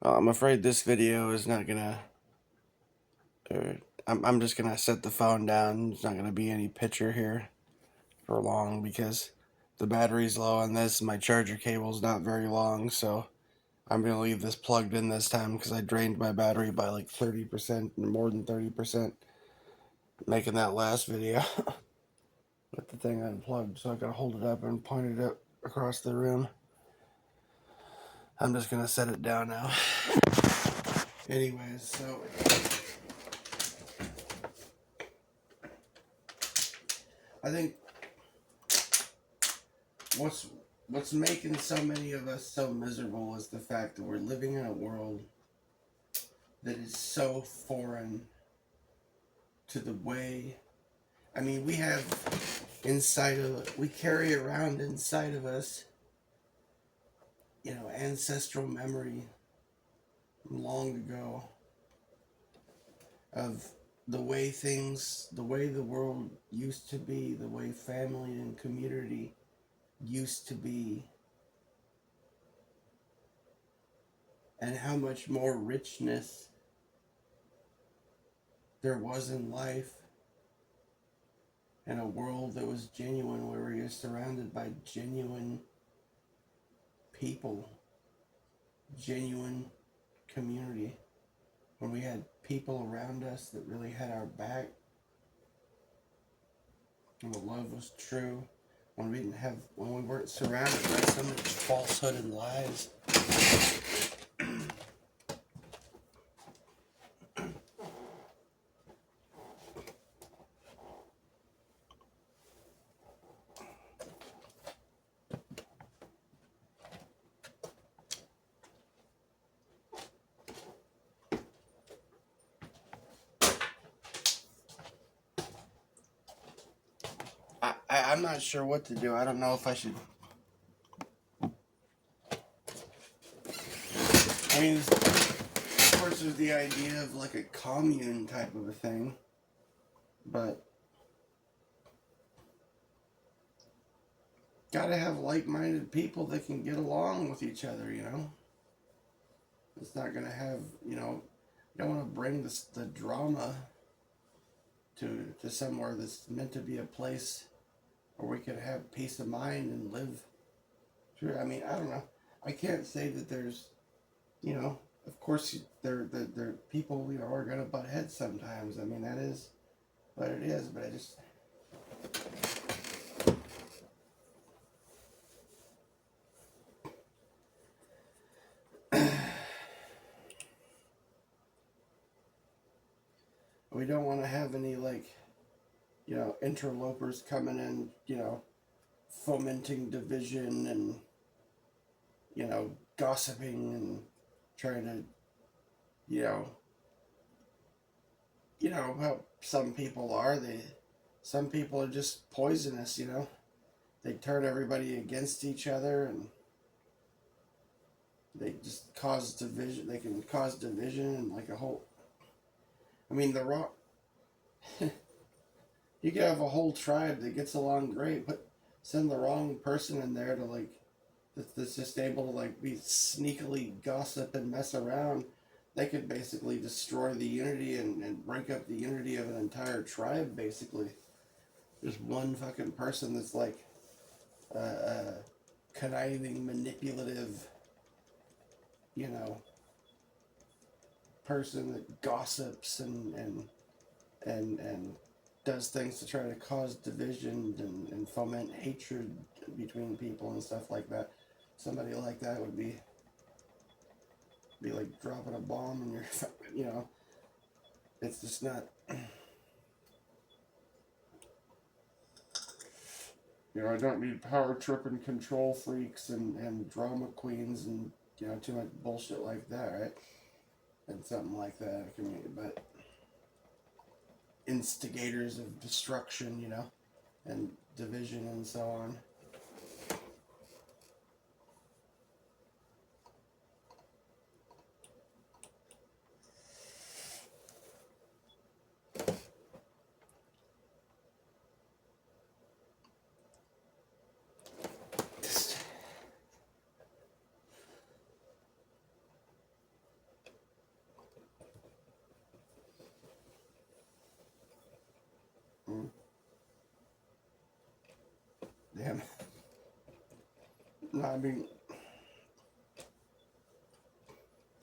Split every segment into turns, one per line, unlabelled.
I'm afraid this video is not gonna. I'm just gonna set the phone down. There's not gonna be any picture here for long because the battery's low on this. My charger cable's not very long, so I'm gonna leave this plugged in this time because I drained my battery by like 30%, more than 30%, making that last video with the thing unplugged. So I gotta hold it up and point it up across the room. I'm just gonna set it down now. Anyways, so I think what's what's making so many of us so miserable is the fact that we're living in a world that is so foreign to the way. I mean, we carry around inside of us, ancestral memory long ago of the way the world used to be, the way family and community used to be, and how much more richness there was in life in a world that was genuine, where you're surrounded by genuine people, genuine community, when we had people around us that really had our back, when the love was true, when we weren't surrounded by so much falsehood and lies. I'm not sure what to do. I don't know if I should. I mean, of course, there's the idea of like a commune type of a thing, but gotta have like-minded people that can get along with each other. It's not gonna have. You don't want to bring the drama to somewhere that's meant to be a place where we can have peace of mind and live through. I mean, I don't know. I can't say that there's, of course, there people, are gonna butt heads sometimes. I mean, that is what it is. But I just, we don't want to have any interlopers coming in, fomenting division and gossiping and trying to, you know, how some people are. Some people are just poisonous. They turn everybody against each other, and they just cause division. They can cause division and like a whole. I mean, you could have a whole tribe that gets along great, but send the wrong person in there to that's just able to be sneakily gossip and mess around. They could basically destroy the unity and break up the unity of an entire tribe. Basically, there's one fucking person that's uh, conniving, manipulative, you know, person that gossips and does things to try to cause division and foment hatred between people and stuff like that. Somebody like that would be like dropping a bomb in your, it's just not. I don't need power trip and control freaks and drama queens and too much bullshit like that, right? And something like that, but instigators of destruction, and division and so on. No, I mean,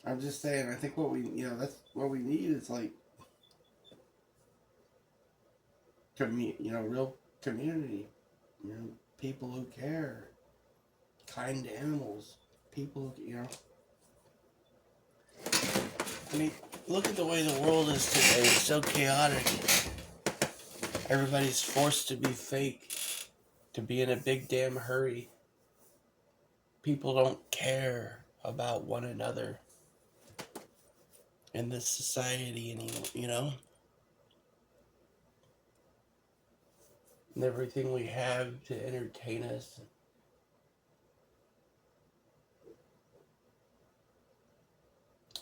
I'm just saying. I think what we, that's what we need is like, real community. You know, people who care, kind animals, people who, I mean, look at the way the world is today. It's so chaotic. Everybody's forced to be fake, to be in a big damn hurry. People don't care about one another in this society anymore. And everything we have to entertain us.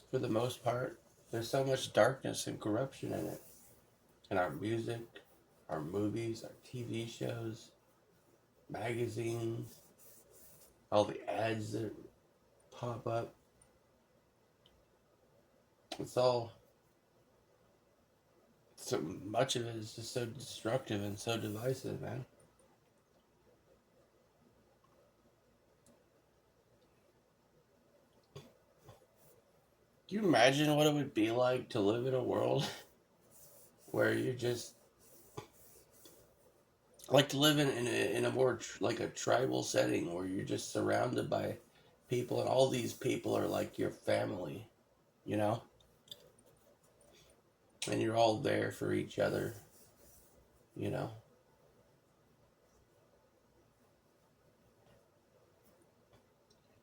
For the most part, there's so much darkness and corruption in it. In our music, our movies, our TV shows, magazines, all the ads that pop up. It's all, so much of it is just so destructive and so divisive, man. Can you imagine what it would be like to live in a world where you're just, like to live in a more like a tribal setting where you're just surrounded by people and all these people are like your family, you know? And you're all there for each other, you know?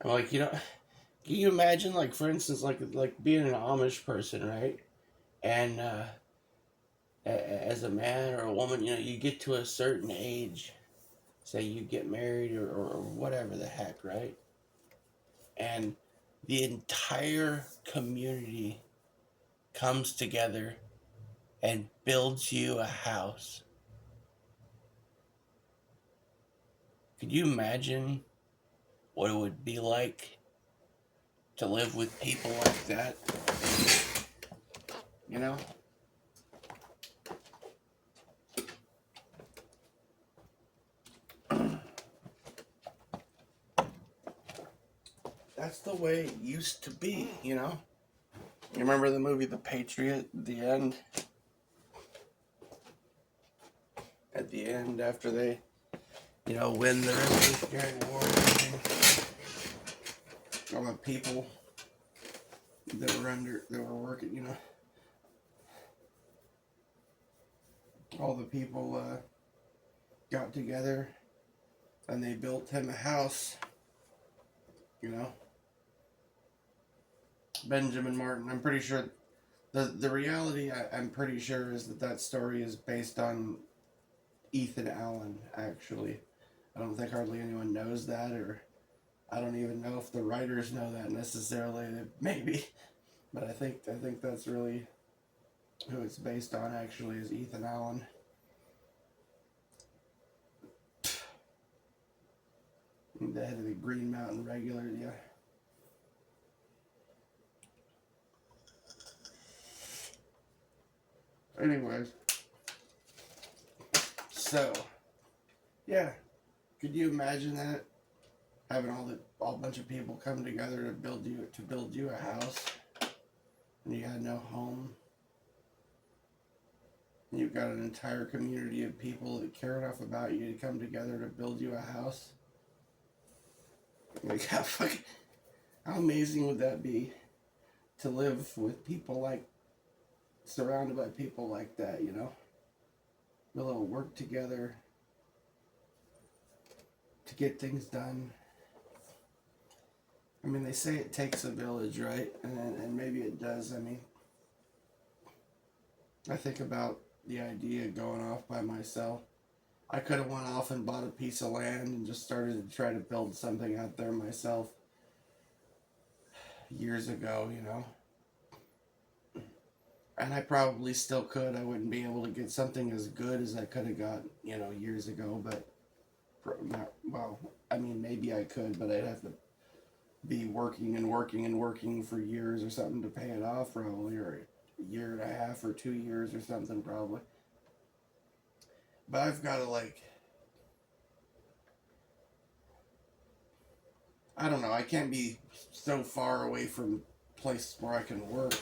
And like, can you imagine, like, for instance, like being an Amish person, right? And as a man or a woman, you get to a certain age, say you get married or whatever the heck, right? And the entire community comes together and builds you a house. Could you imagine what it would be like to live with people like that? You know? That's the way it used to be, you know? You remember the movie The Patriot at the end? At the end, after they, win the Revolutionary War and everything. All the people that were working, all the people got together and they built him a house, Benjamin Martin. I'm pretty sure the reality, I'm pretty sure, is that story is based on Ethan Allen, actually. I don't think hardly anyone knows that, or I don't even know if the writers know that necessarily. Maybe, but I think that's really who it's based on, actually, is Ethan Allen. The head of the Green Mountain Regulars, yeah. Anyways, so yeah, could you imagine that, having all bunch of people come together to build you a house, and you had no home, and you've got an entire community of people that care enough about you to come together to build you a house? Like, how amazing would that be, to live with people surrounded by people like that, We'll all work together to get things done. I mean, they say it takes a village, right? And maybe it does. I mean, I think about the idea of going off by myself. I could have went off and bought a piece of land and just started to try to build something out there myself years ago, And I probably still could. I wouldn't be able to get something as good as I could have got, years ago, but I mean, maybe I could, but I'd have to be working and working and working for years or something to pay it off, probably, or a year and a half or 2 years or something, probably. But I've got to, I don't know. I can't be so far away from places where I can work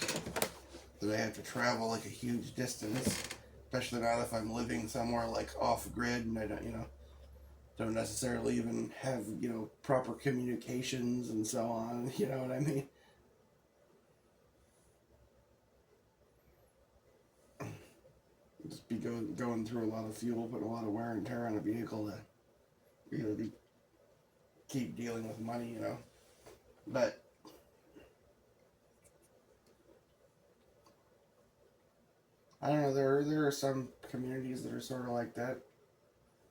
that I have to travel like a huge distance. Especially now if I'm living somewhere like off grid and I don't, don't necessarily even have, proper communications and so on. You know what I mean? Just be going through a lot of fuel, putting a lot of wear and tear on a vehicle to, be, keep dealing with money, But I don't know. There are some communities that are sort of like that.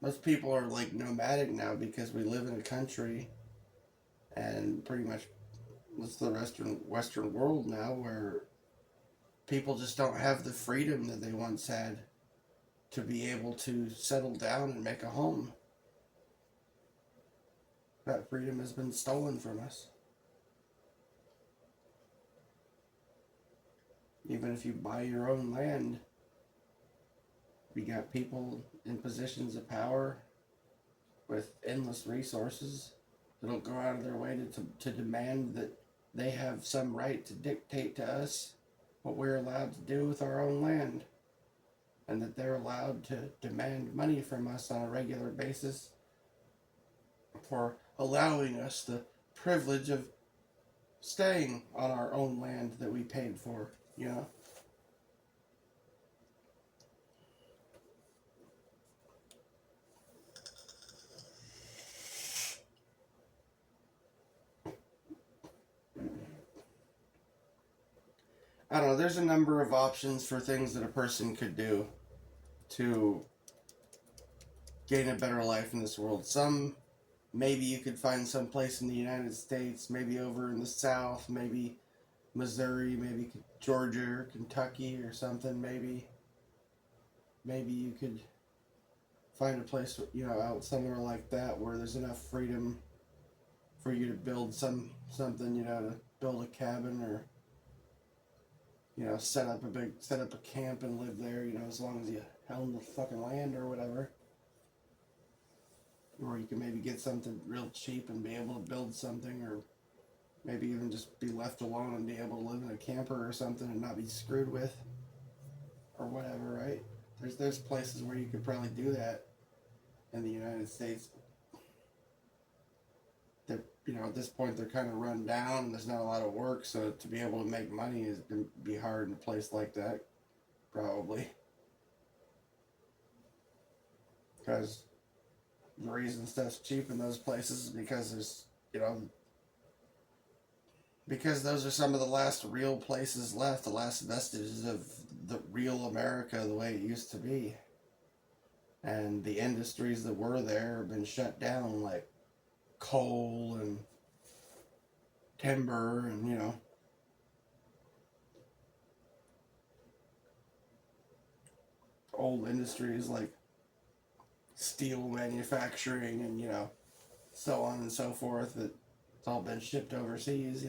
Most people are like nomadic now because we live in a country, and pretty much it's the Western world now where people just don't have the freedom that they once had to be able to settle down and make a home. That freedom has been stolen from us. Even if you buy your own land, we got people in positions of power with endless resources that'll go out of their way to demand that they have some right to dictate to us what we're allowed to do with our own land, and that they're allowed to demand money from us on a regular basis for allowing us the privilege of staying on our own land that we paid for. I don't know, there's a number of options for things that a person could do to gain a better life in this world. Some, maybe you could find some place in the United States, maybe over in the South, maybe Missouri, maybe Georgia or Kentucky or something. Maybe you could find a place, out somewhere like that where there's enough freedom for you to build something, to build a cabin or set up a camp and live there, as long as you own the fucking land or whatever. Or you can maybe get something real cheap and be able to build something, or maybe even just be left alone and be able to live in a camper or something and not be screwed with, or whatever, right? There's places where you could probably do that in the United States. That at this point they're kind of run down. And there's not a lot of work, so to be able to make money is going to be hard in a place like that, probably. Because the reason stuff's cheap in those places is because because those are some of the last real places left, the last vestiges of the real America the way it used to be. And the industries that were there have been shut down, like coal and timber and, old industries like steel manufacturing and, so on and so forth, that it's all been shipped overseas.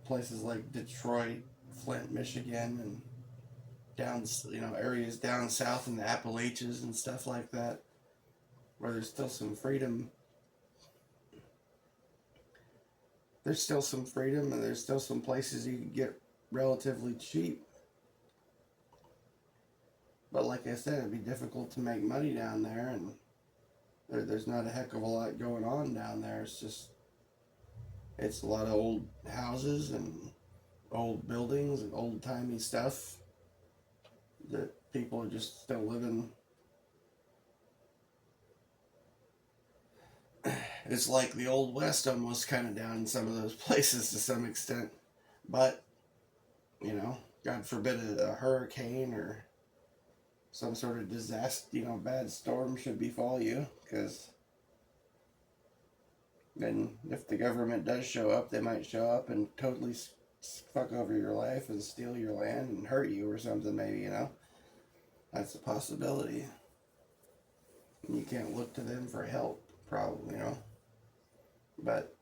Places like Detroit, Flint, Michigan, and down, areas down south in the Appalachians and stuff like that, where there's still some freedom. There's still some freedom, and there's still some places you can get relatively cheap. But like I said, it'd be difficult to make money down there, and there's not a heck of a lot going on down there. It's a lot of old houses and old buildings and old timey stuff that people are just still living. It's like the Old West almost, kind of down in some of those places to some extent. But, God forbid a hurricane or some sort of disaster, bad storm should befall you, because then if the government does show up, they might show up and totally fuck over your life and steal your land and hurt you or something, maybe. That's a possibility. And you can't look to them for help, probably. But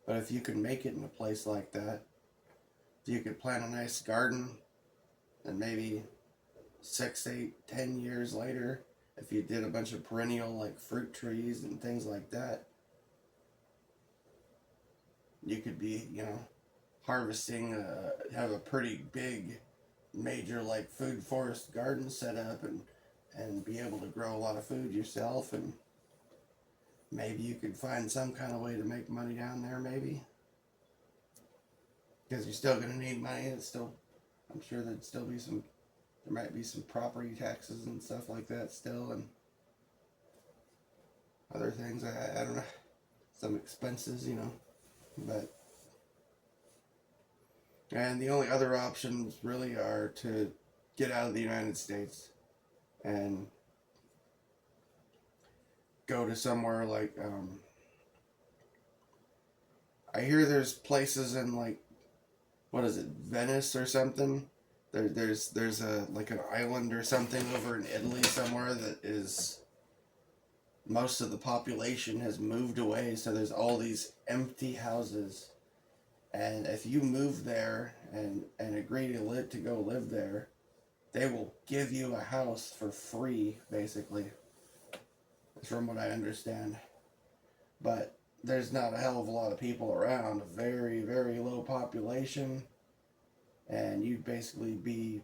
if you can make it in a place like that, if you could plant a nice garden, and maybe 6, 8, 10 years later, if you did a bunch of perennial like fruit trees and things like that, you could be, harvesting, have a pretty big, major like food forest garden set up and be able to grow a lot of food yourself, and maybe you could find some kind of way to make money down there, maybe. Because you're still going to need money. It's still, I'm sure there might be some property taxes and stuff like that still, and other things. I don't know, some expenses, but. And the only other options really are to get out of the United States and go to somewhere like, I hear there's places in like, what is it, Venice or something? There's a like an island or something over in Italy somewhere that is, most of the population has moved away, so there's all these empty houses. And if you move there and agree to go live there, they will give you a house for free, basically, from what I understand. But there's not a hell of a lot of people around, a very, very low population, and you'd basically be,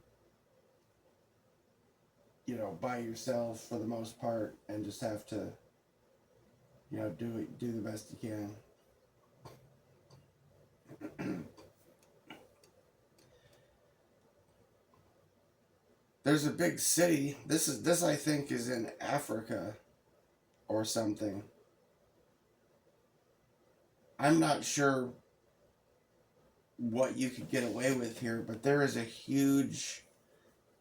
by yourself for the most part, and just have to, do the best you can. There's a big city. This I think is in Africa or something. I'm not sure what you could get away with here, but there is a huge,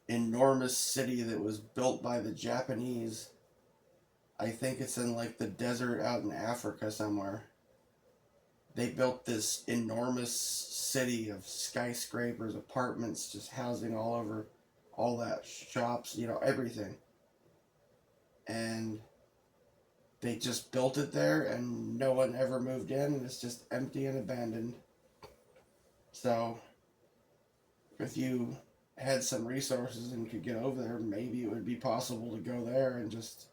enormous city that was built by the Japanese. I think it's in like the desert out in Africa somewhere. They built this enormous city of skyscrapers, apartments, just housing all over, all that, shops, everything. And they just built it there and no one ever moved in, and it's just empty and abandoned. So if you had some resources and could get over there, maybe it would be possible to go there and just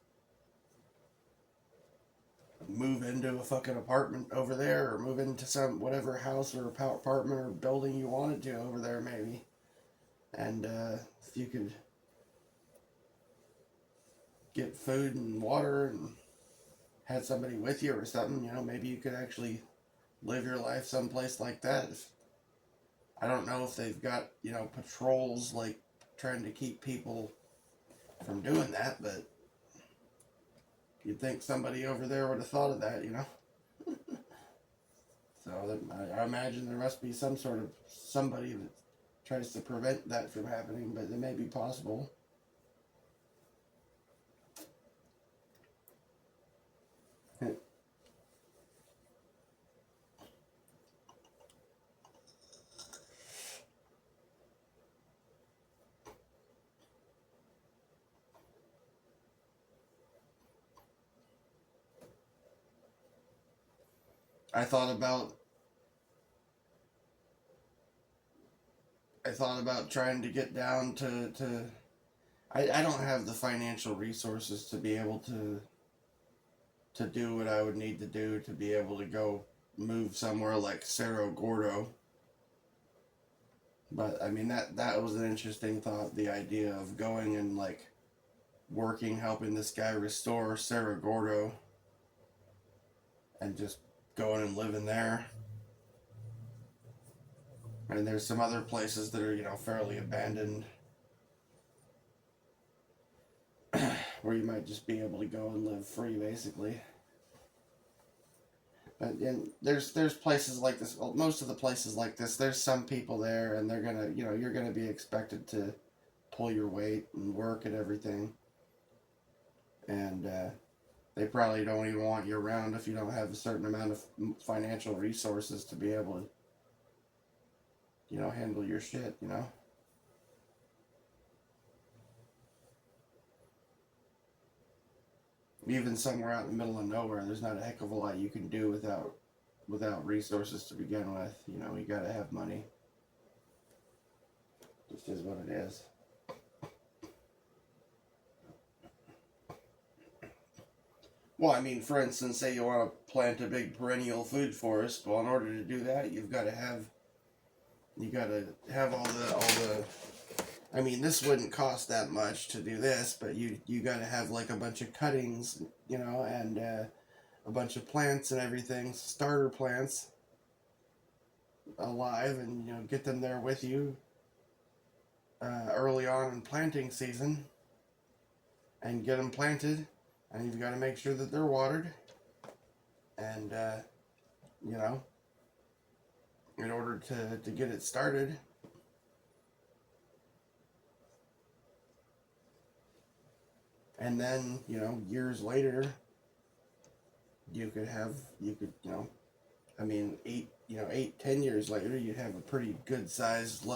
move into a fucking apartment over there, or move into some whatever house or apartment or building you wanted to over there, maybe. And if you could get food and water and had somebody with you or something, maybe you could actually live your life someplace like that. I don't know if they've got, patrols like trying to keep people from doing that, but you'd think somebody over there would have thought of that, So I imagine there must be some sort of somebody that tries to prevent that from happening, but it may be possible. I thought about trying to get down to I don't have the financial resources to be able to do what I would need to do to be able to go move somewhere like Cerro Gordo. But I mean that was an interesting thought, the idea of going and like working, helping this guy restore Cerro Gordo and just going and living there. And there's some other places that are, fairly abandoned where you might just be able to go and live free, basically. But and there's places like this. Well, most of the places like this, there's some people there, and they're gonna, you're gonna be expected to pull your weight and work and everything. And they probably don't even want you around if you don't have a certain amount of financial resources to be able to, handle your shit, Even somewhere out in the middle of nowhere, there's not a heck of a lot you can do without resources to begin with. You gotta have money. Just is what it is. Well, I mean, for instance, say you want to plant a big perennial food forest. Well, in order to do that, you got to have all the. I mean, this wouldn't cost that much to do this, but you got to have like a bunch of cuttings, and a bunch of plants and everything, starter plants alive, and get them there with you early on in planting season, and get them planted, and you've got to make sure that they're watered, and you know, in order to get it started. And then, years later, you could, I mean, 8, 10 years later, you'd have a pretty good sized,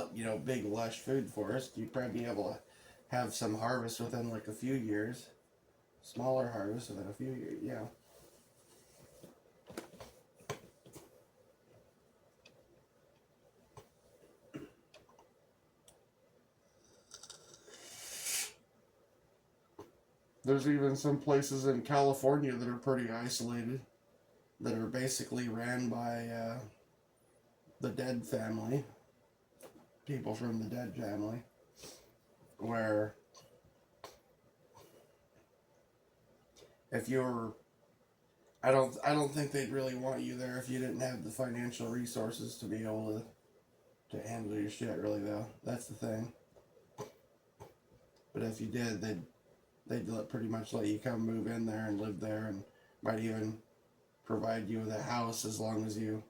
big lush food forest. You'd probably be able to have some harvest within like a few years, smaller harvest within a few years, There's even some places in California that are pretty isolated, that are basically ran by the Dead family, people from the Dead family, where if you're, I don't think they'd really want you there if you didn't have the financial resources to be able to handle your shit. Really, though, that's the thing. But if you did, they'd pretty much let you come move in there and live there, and might even provide you with a house as long as you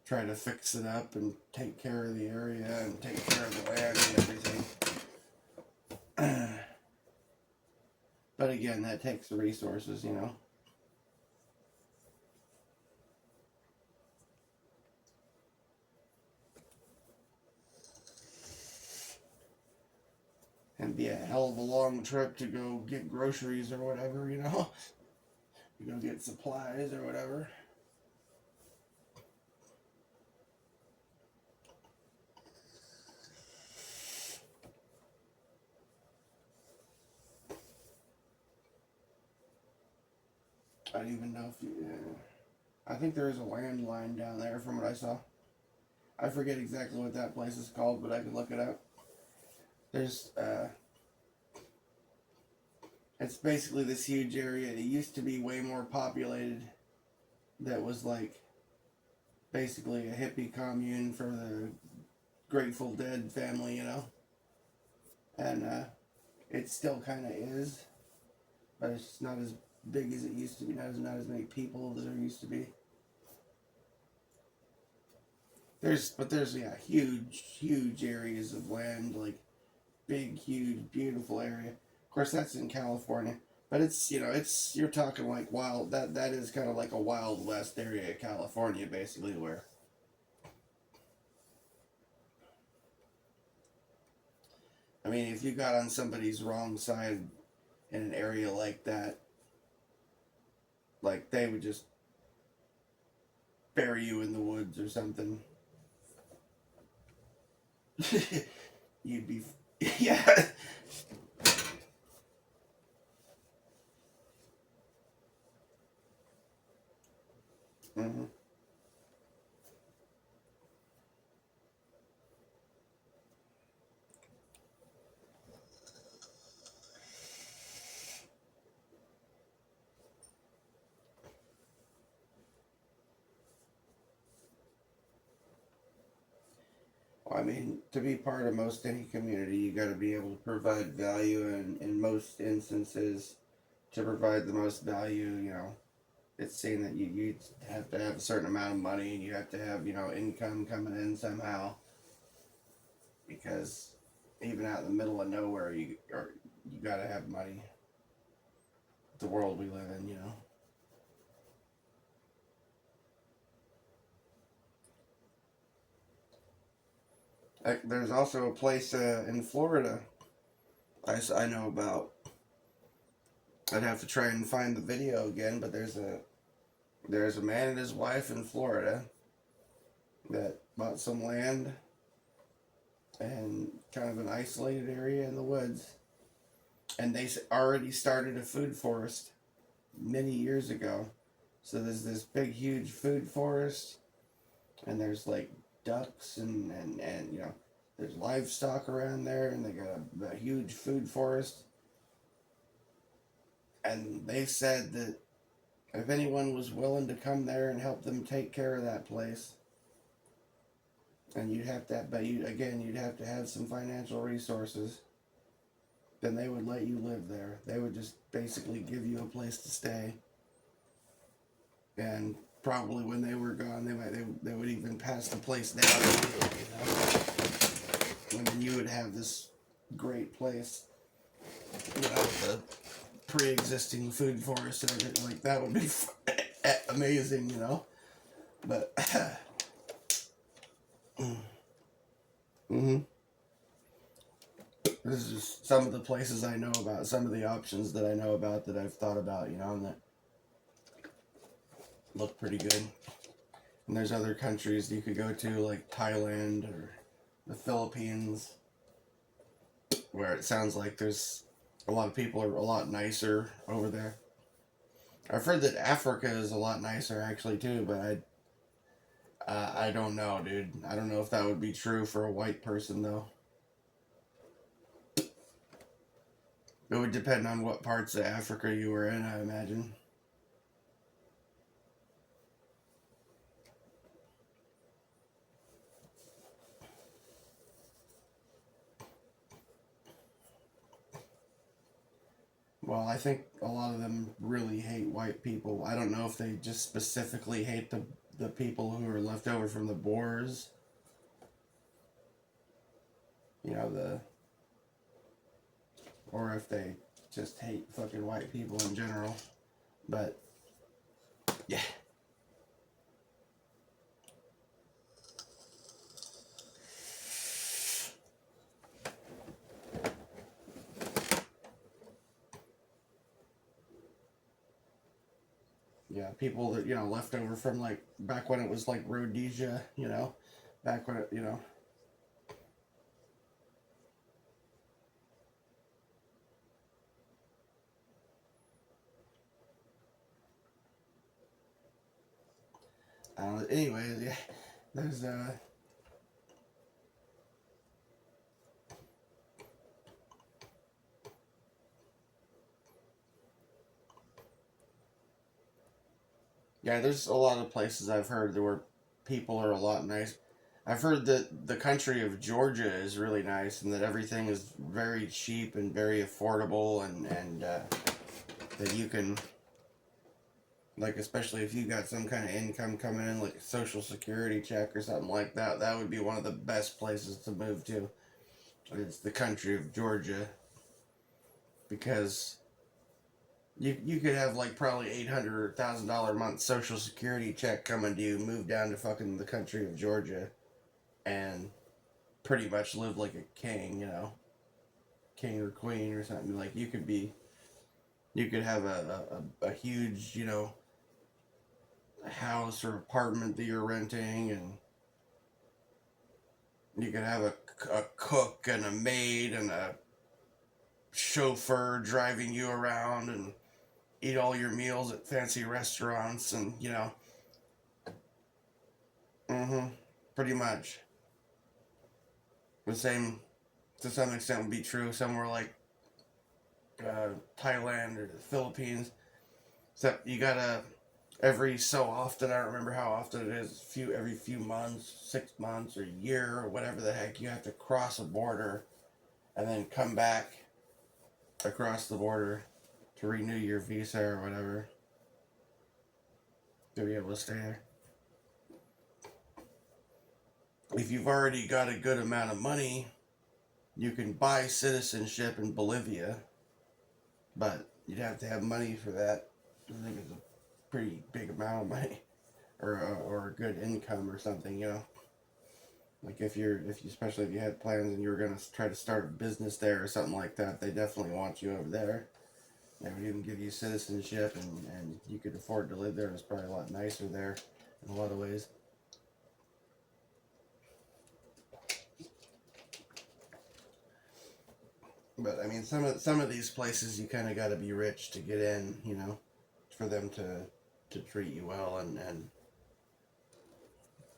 try to fix it up and take care of the area and take care of the land and everything. But again, that takes the resources. And be a hell of a long trip to go get groceries or whatever. You go get supplies or whatever. I don't even know if you. I think there is a landline down there from what I saw. I forget exactly what that place is called, but I could look it up. There's it's basically this huge area. It used to be way more populated. That was like basically a hippie commune for the Grateful Dead family. And it still kind of is, but it's just not as big as it used to be. Not as many people as there used to be. There's huge areas of land, like big, huge, beautiful area. Of course, that's in California, but it's you're talking like wild. That is kind of like a Wild West area of California, basically, where. I mean, if you got on somebody's wrong side in an area like that, like they would just bury you in the woods or something. You'd be, yeah. Mm-hmm. Well, I mean, to be part of most any community, you got to be able to provide value, and in most instances, to provide the most value, it's saying that you have to have a certain amount of money, and you have to have income coming in somehow, because even out in the middle of nowhere, you got to have money. The world we live in. There's also a place in Florida I know about. I'd have to try and find the video again, but there's a man and his wife in Florida that bought some land and kind of an isolated area in the woods, and they already started a food forest many years ago. So there's this big, huge food forest, and there's like ducks and you know, there's livestock around there, and they got a huge food forest. And they said that if anyone was willing to come there and help them take care of that place, and you'd have to, but you again, you'd have to have some financial resources. Then they would let you live there. They would just basically give you a place to stay, and probably when they were gone, they would even pass the place down to you, you know? And then you would have this great place, you know, with a pre-existing food forest and everything. Like that would be amazing, you know. But mm-hmm. This is just some of the places I know about, some of the options that I know about that I've thought about, you know, and that look pretty good. And there's other countries you could go to, like Thailand or the Philippines, where it sounds like there's a lot of people are a lot nicer over there. I've heard that Africa is a lot nicer actually too, but I don't know, dude. I don't know if that would be true for a white person though. It would depend on what parts of Africa you were in, I imagine. Well, I think a lot of them really hate white people. I don't know if they just specifically hate the people who are left over from the Boers. You know, or if they just hate fucking white people in general. But yeah. Yeah, people that, you know, left over from like back when it was like Rhodesia, you know, back when it, you know. I don't know. Anyways, yeah, there's yeah, there's a lot of places I've heard that where people are a lot nice. I've heard that the country of Georgia is really nice and that everything is very cheap and very affordable and that you can, like, especially if you got some kind of income coming in, like a social security check or something like that, that would be one of the best places to move to. It's the country of Georgia because you could have like probably $800,000 a month social security check coming to you, move down to fucking the country of Georgia, and pretty much live like a king, you know, king or queen or something. Like you could have a huge, you know, house or apartment that you're renting, and you could have a cook and a maid and a chauffeur driving you around and eat all your meals at fancy restaurants, and you know, mm-hmm, pretty much the same to some extent would be true somewhere like Thailand or the Philippines. Except you gotta every so often, I don't remember how often it is, every few months, 6 months or a year or whatever the heck, you have to cross a border and then come back across the border to renew your visa or whatever to be able to stay there. If you've already got a good amount of money, you can buy citizenship in Bolivia, but you'd have to have money for that. I think it's a pretty big amount of money, or a good income or something, you know. Like if you especially if you had plans and you were gonna try to start a business there or something like that, they definitely want you over there. They would even give you citizenship, and you could afford to live there. It's probably a lot nicer there in a lot of ways. But I mean, some of these places you kind of got to be rich to get in, you know, for them to treat you well, and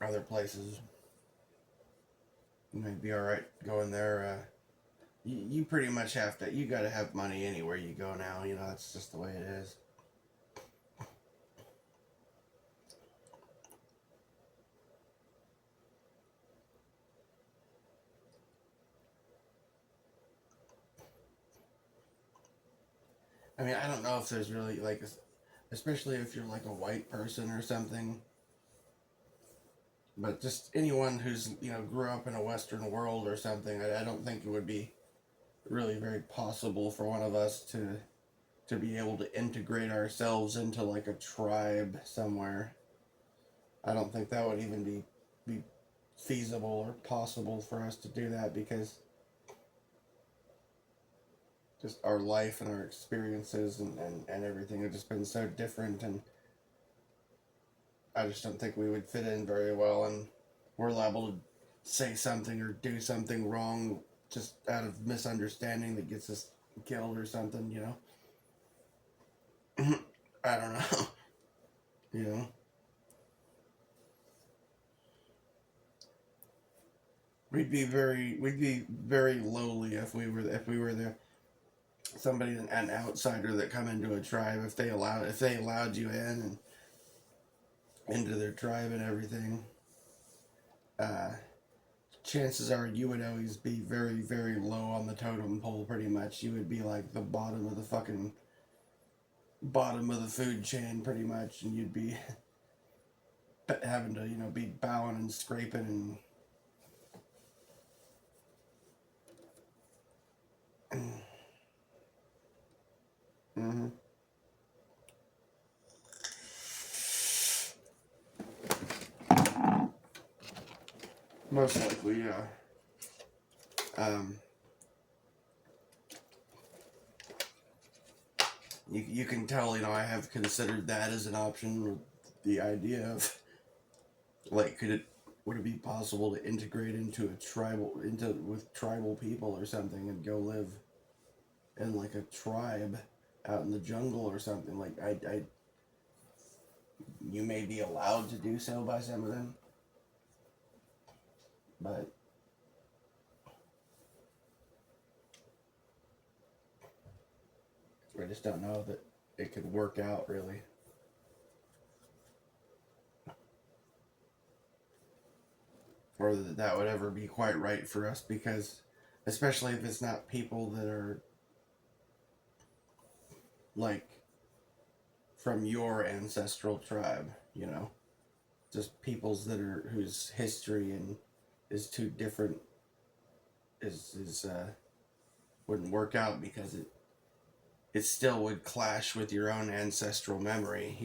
other places you might be all right going there. You pretty much have to. You got to have money anywhere you go now. You know, that's just the way it is. I mean, I don't know if there's really like, especially if you're like a white person or something. But just anyone who's grew up in a Western world or something, I don't think it would be really very possible for one of us to be able to integrate ourselves into like a tribe somewhere. I don't think that would even be feasible or possible for us to do that, because just our life and our experiences and everything have just been so different, and I just don't think we would fit in very well, and we're liable to say something or do something wrong just out of misunderstanding that gets us killed or something, I don't know. you know. We'd be very lowly if we were there. Somebody, an outsider that come into a tribe, if they allowed you in and into their tribe and everything, uh, chances are you would always be very, very low on the totem pole. Pretty much, you would be like the bottom of the fucking bottom of the food chain, pretty much, and you'd be having to be bowing and scraping and. Mm-hmm. Most likely, yeah. Um, you can tell, I have considered that as an option. The idea of, like, would it be possible to integrate with tribal people or something and go live in like a tribe out in the jungle or something? Like, you may be allowed to do so by some of them, but I just don't know that it could work out really. Or that would ever be quite right for us, because especially if it's not people that are like from your ancestral tribe, just peoples that are whose history and is too different, is wouldn't work out, because it still would clash with your own ancestral memory.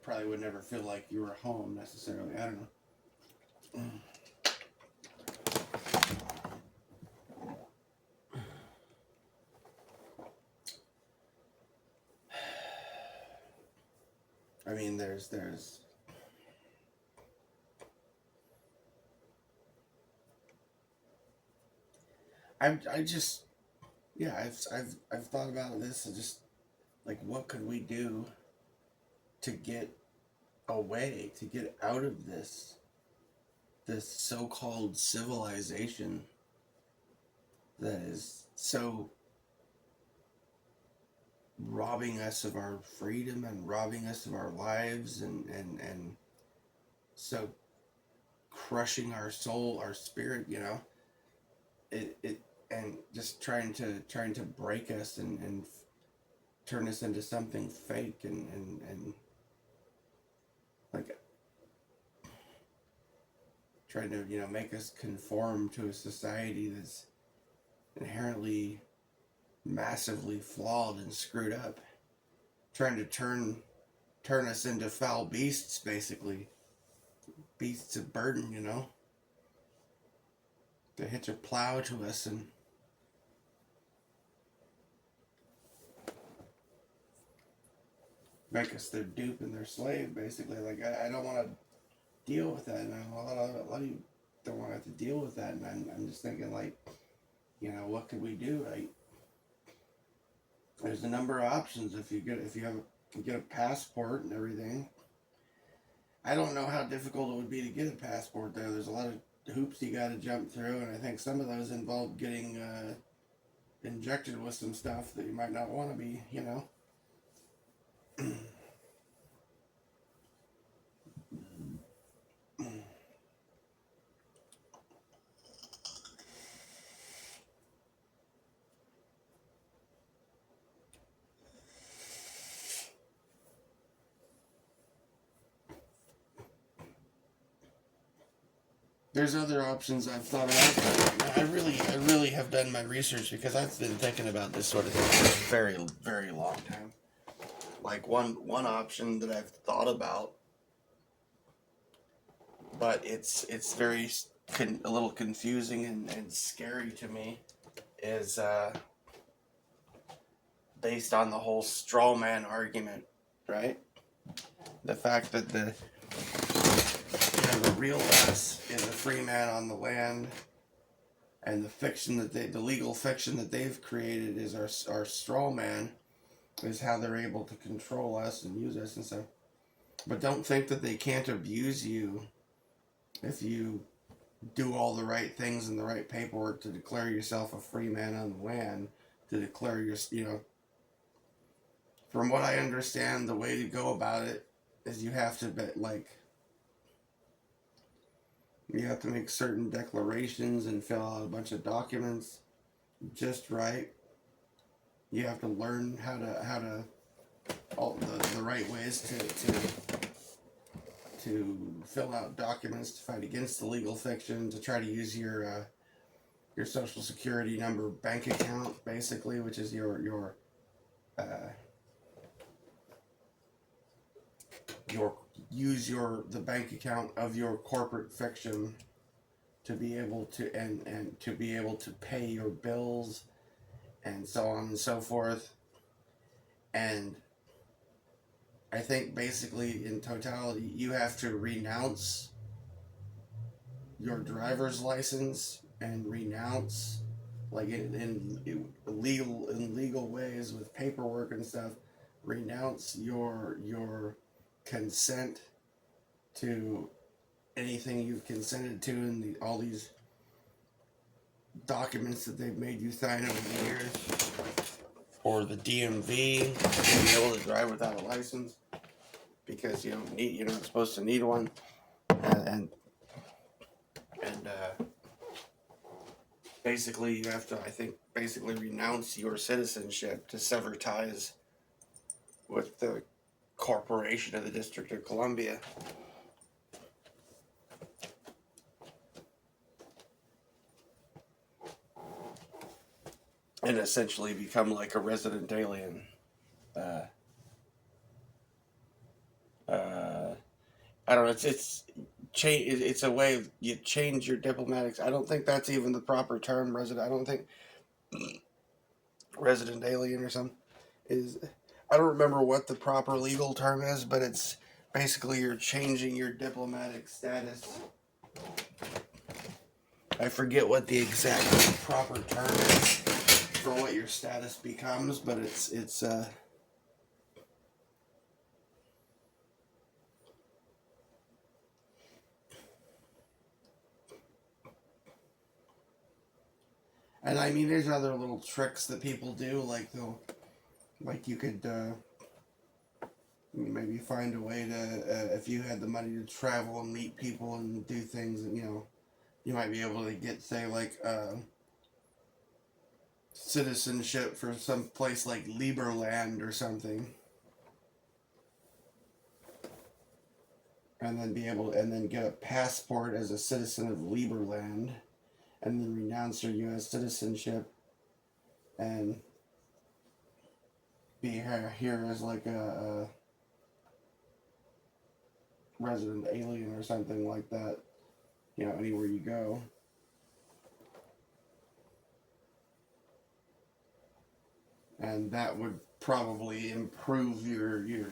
Probably would never feel like you were home necessarily. I don't know. I mean, there's I just, yeah, I've thought about this, and just like, what could we do to get away, to get out of this so-called civilization that is so robbing us of our freedom and robbing us of our lives, and so crushing our soul, our spirit. It and just trying to break us, and turn us into something fake, and like trying to make us conform to a society that's inherently massively flawed and screwed up, trying to turn us into foul beasts, basically beasts of burden, to hitch a plow to us and make us their dupe and their slave, basically. Like, I don't want to deal with that, and a lot of you don't want to have to deal with that, and I'm just thinking, like, what could we do? Like, There's a number of options if you get a passport and everything. I don't know how difficult it would be to get a passport there. There's a lot of hoops you got to jump through, and I think some of those involve getting injected with some stuff that you might not want to be, you know. There's other options I've thought about. I really have done my research because I've been thinking about this sort of thing for a very, very long time. Like one option that I've thought about, but it's very a little confusing and scary to me, is based on the whole straw man argument, right? The fact that the real us is a free man on the land, and the fiction that the legal fiction that they've created is our straw man, is how they're able to control us and use us and stuff. But don't think that they can't abuse you if you do all the right things and the right paperwork to declare yourself a free man on the land, to declare from what I understand, the way to go about it is you have to you have to make certain declarations and fill out a bunch of documents just right. You have to learn how to all the right ways to fill out documents to fight against the legal fiction, to try to use your social security number bank account, basically, which is your the bank account of your corporate fiction to be able to and to be able to pay your bills and so on and so forth. And I think basically in totality you have to renounce your driver's license and renounce, like in legal ways with paperwork and stuff, renounce your consent to anything you've consented to in all these documents that they've made you sign over the years, or the DMV, to be able to drive without a license, because you're not supposed to need one, and basically you have to, I think, basically renounce your citizenship to sever ties with the corporation of the District of Columbia. And essentially become like a resident alien. I don't know. It's a way you change your diplomatics. I don't think that's even the proper term. Resident. I don't think resident alien or something is. I don't remember what the proper legal term is, but it's basically you're changing your diplomatic status. I forget what the exact proper term is for what your status becomes, but it's and I mean, there's other little tricks that people do, like you could maybe find a way to, if you had the money to travel and meet people and do things, and you might be able to get, say, like citizenship for some place like Liberland or something, and then get a passport as a citizen of Liberland, and then renounce your U.S. citizenship and be here as like a resident alien or something like that, anywhere you go. And that would probably improve your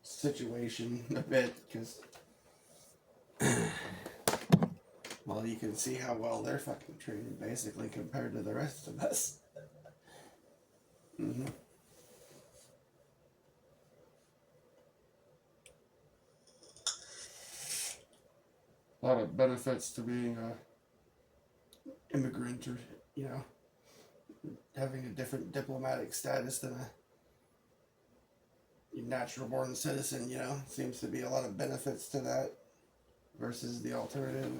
situation a bit, because well, you can see how well they're fucking treated, basically, compared to the rest of us. Mm-hmm. A lot of benefits to being a immigrant, or you know, having a different diplomatic status than a natural born citizen. You know, seems to be a lot of benefits to that versus the alternative.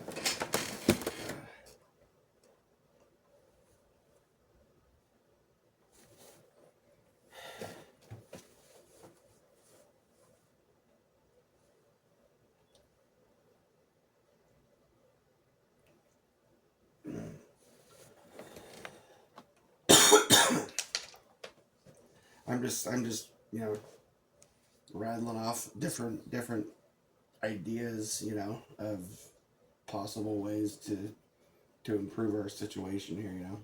I'm just, you know, rattling off different ideas, you know, of possible ways to improve our situation here, you know.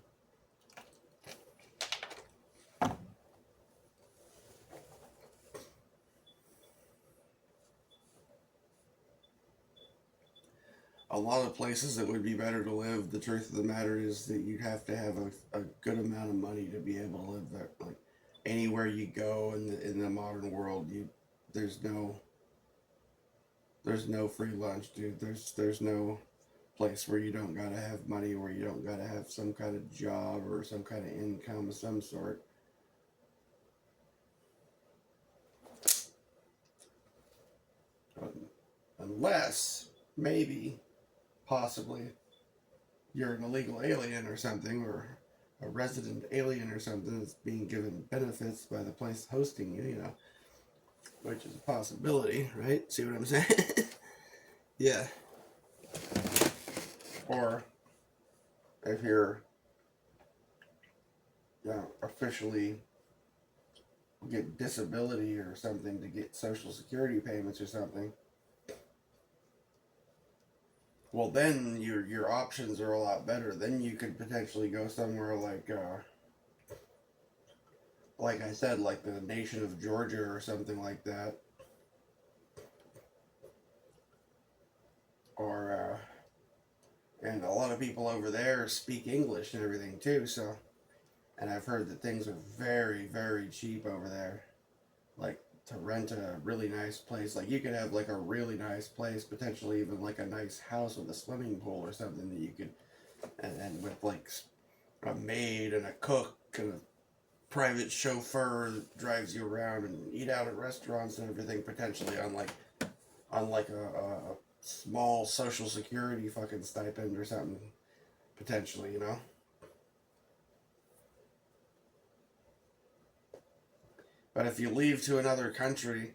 A lot of places that would be better to live, the truth of the matter is that you'd have to have a good amount of money to be able to live there. Like anywhere you go in the modern world, there's no there's no free lunch, dude. There's no place where you don't gotta have money, where you don't gotta have some kind of job or some kind of income of some sort. Unless maybe possibly you're an illegal alien or something, or a resident alien or something that's being given benefits by the place hosting you, you know, which is a possibility, right? See what I'm saying? Yeah. Or if you're, you know, officially get disability or something to get social security payments or something, well then your options are a lot better. Then you could potentially go somewhere like I said, like the nation of Georgia or something like that, or and a lot of people over there speak English and everything too. So, and I've heard that things are very very cheap over there. Like to rent a really nice place, like you could have like a really nice place, potentially even like a nice house with a swimming pool or something that you could, and with like a maid and a cook and a private chauffeur that drives you around and eat out at restaurants and everything, potentially on like a small social security fucking stipend or something, potentially, you know. But if you leave to another country,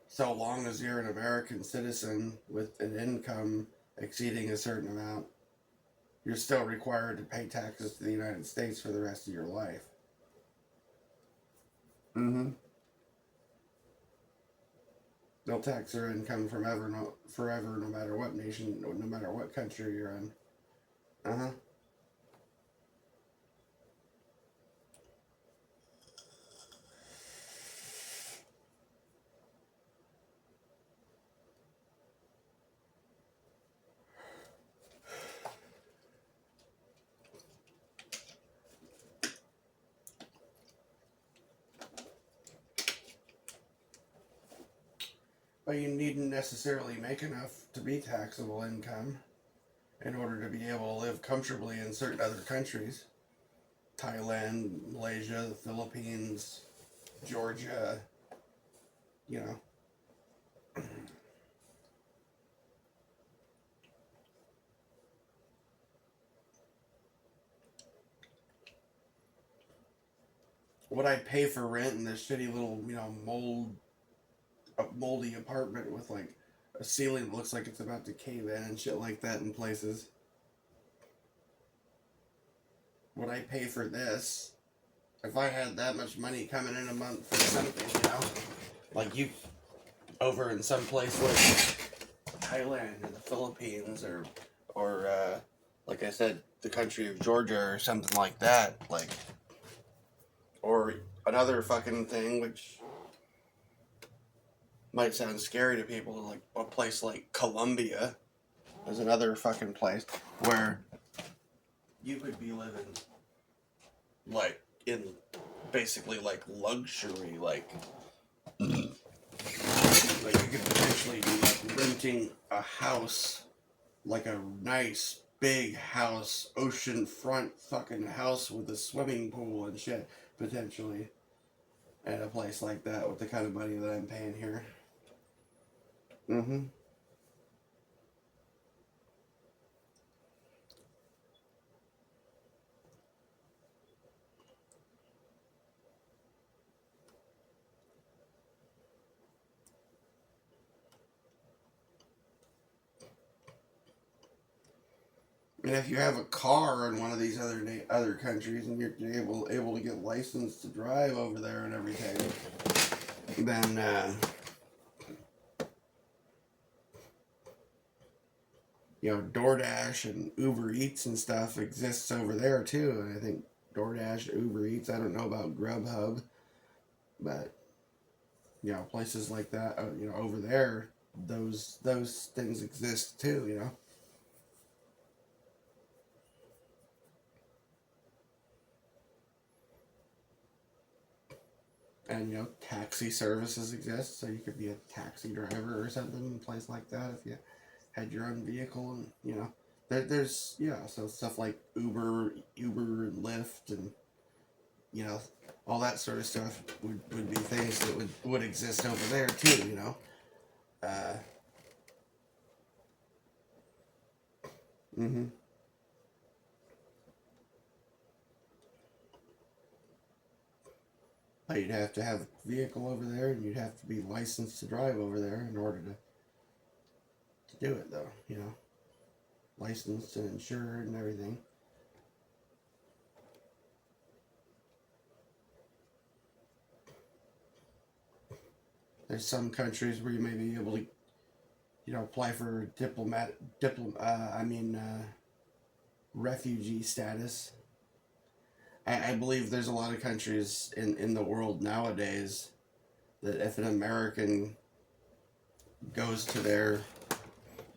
so long as you're an American citizen with an income exceeding a certain amount, you're still required to pay taxes to the United States for the rest of your life. Mm-hmm. They'll tax your income forever, no matter what nation, no matter what country you're in. Uh huh. But you needn't necessarily make enough to be taxable income in order to be able to live comfortably in certain other countries. Thailand, Malaysia, the Philippines, Georgia, you know. What I pay for rent in this shitty little, you know, moldy apartment with like a ceiling that looks like it's about to cave in and shit like that in places. What I pay for this, if I had that much money coming in a month for something, you know, like you over in some place like Thailand or the Philippines, or like I said, the country of Georgia or something like that, like, or another fucking thing which might sound scary to people, like a place like Colombia is another fucking place where you could be living like in basically like luxury, like you could potentially be like renting a house, like a nice big house, oceanfront fucking house with a swimming pool and shit, potentially, at a place like that with the kind of money that I'm paying here. Mm-hmm. And if you have a car in one of these other countries and you're able to get licensed to drive over there and everything, then DoorDash and Uber Eats and stuff exists over there too. And I think DoorDash, Uber Eats. I don't know about Grubhub, but places like that. Over there, those things exist too. And taxi services exist, so you could be a taxi driver or something in a place like that if you had your own vehicle, and there's so stuff like Uber and Lyft, and all that sort of stuff would be things that would exist over there too. Uh, mm-hmm. You'd have to have a vehicle over there, and you'd have to be licensed to drive over there in order to do it, though. Licensed and insured and everything. There's some countries where you may be able to, apply for refugee status. I believe there's a lot of countries in the world nowadays that if an American goes to their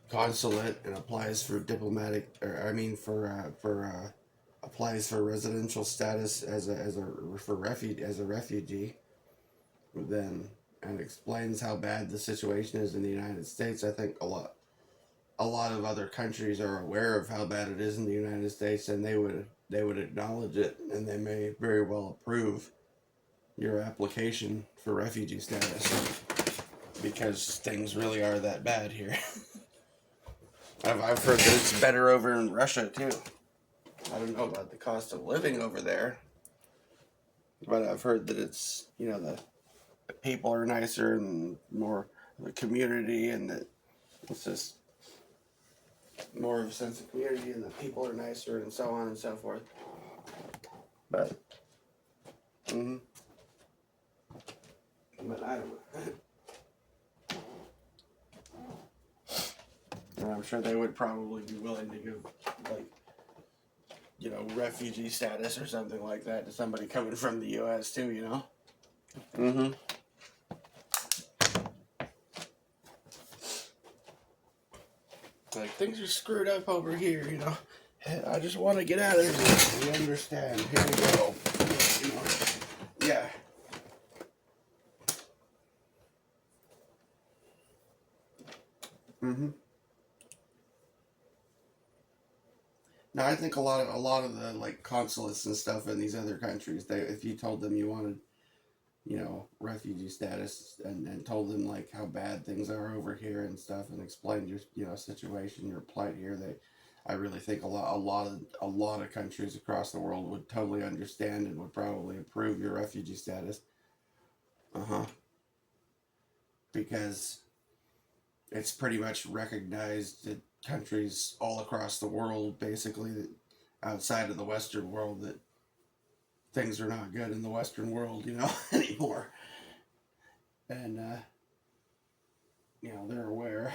consulate and applies for applies for residential status as a refugee, then and explains how bad the situation is in the United States, I think a lot of other countries are aware of how bad it is in the United States, and they would acknowledge it, and they may very well approve your application for refugee status because things really are that bad here. I've heard that it's better over in Russia too. I don't know about the cost of living over there, but I've heard that it's the people are nicer and more of a community, and that it's just more of a sense of community, and the people are nicer, and so on and so forth. But, but I don't know. And I'm sure they would probably be willing to give, like, refugee status or something like that to somebody coming from the U.S. too. Mm-hmm. Like, things are screwed up over here. I just want to get out of here. We understand. Here we go. Yeah. Mm-hmm. Now, I think a lot of the like consulates and stuff in these other countries, if you told them you wanted, refugee status, and told them like how bad things are over here and stuff, and explained your situation, your plight here, I really think a lot of countries across the world would totally understand and would probably approve your refugee status. Uh-huh. Because it's pretty much recognized that countries all across the world, basically, that outside of the Western world, that things are not good in the Western world, anymore. And, they're aware.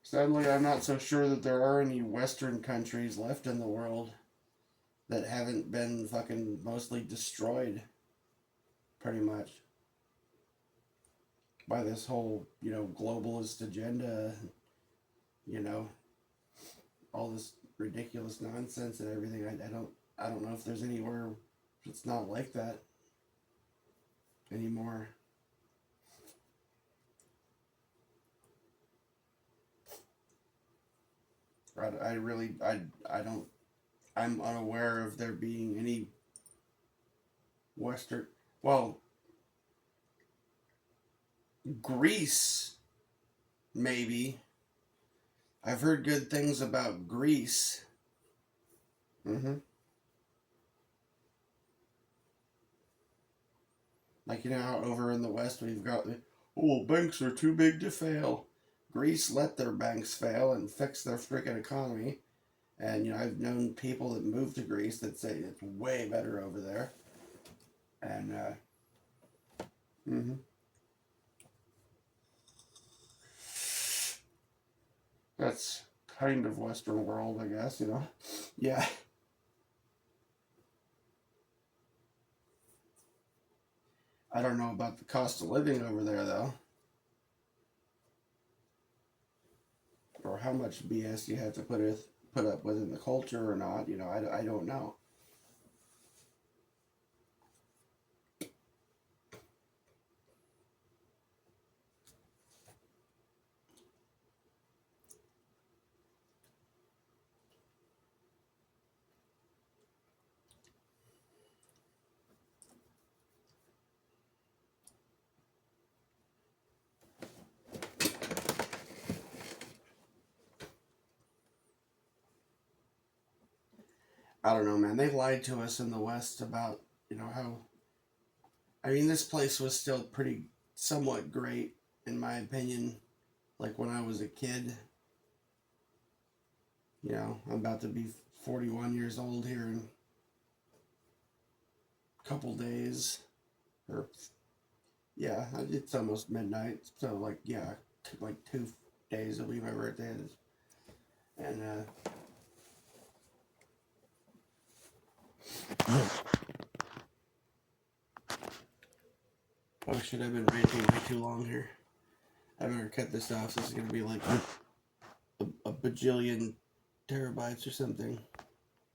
Sadly, I'm not so sure that there are any Western countries left in the world that haven't been fucking mostly destroyed, pretty much, by this whole, globalist agenda, you know, all this ridiculous nonsense and everything. I don't know if there's anywhere it's not like that anymore. I really, I don't, I'm unaware of there being any Western, well, Greece, maybe. I've heard good things about Greece. Mm-hmm. Like, how over in the West we've got oh, banks are too big to fail. Greece let their banks fail and fix their freaking economy. And, I've known people that moved to Greece that say it's way better over there. And, mm-hmm. That's kind of Western world, I guess. Yeah. I don't know about the cost of living over there, though. Or how much BS you have to put up with in the culture or not. I don't know. I don't know, man. They lied to us in the West about, how. I mean, this place was still pretty, somewhat great, in my opinion. Like when I was a kid. I'm about to be 41 years old here in a couple days. Or, yeah, it's almost midnight. So, like, yeah, like 2 days will be my birthday. And, oh shit, I've been ranting way too long here. I better cut this off. This is going to be like a bajillion terabytes or something.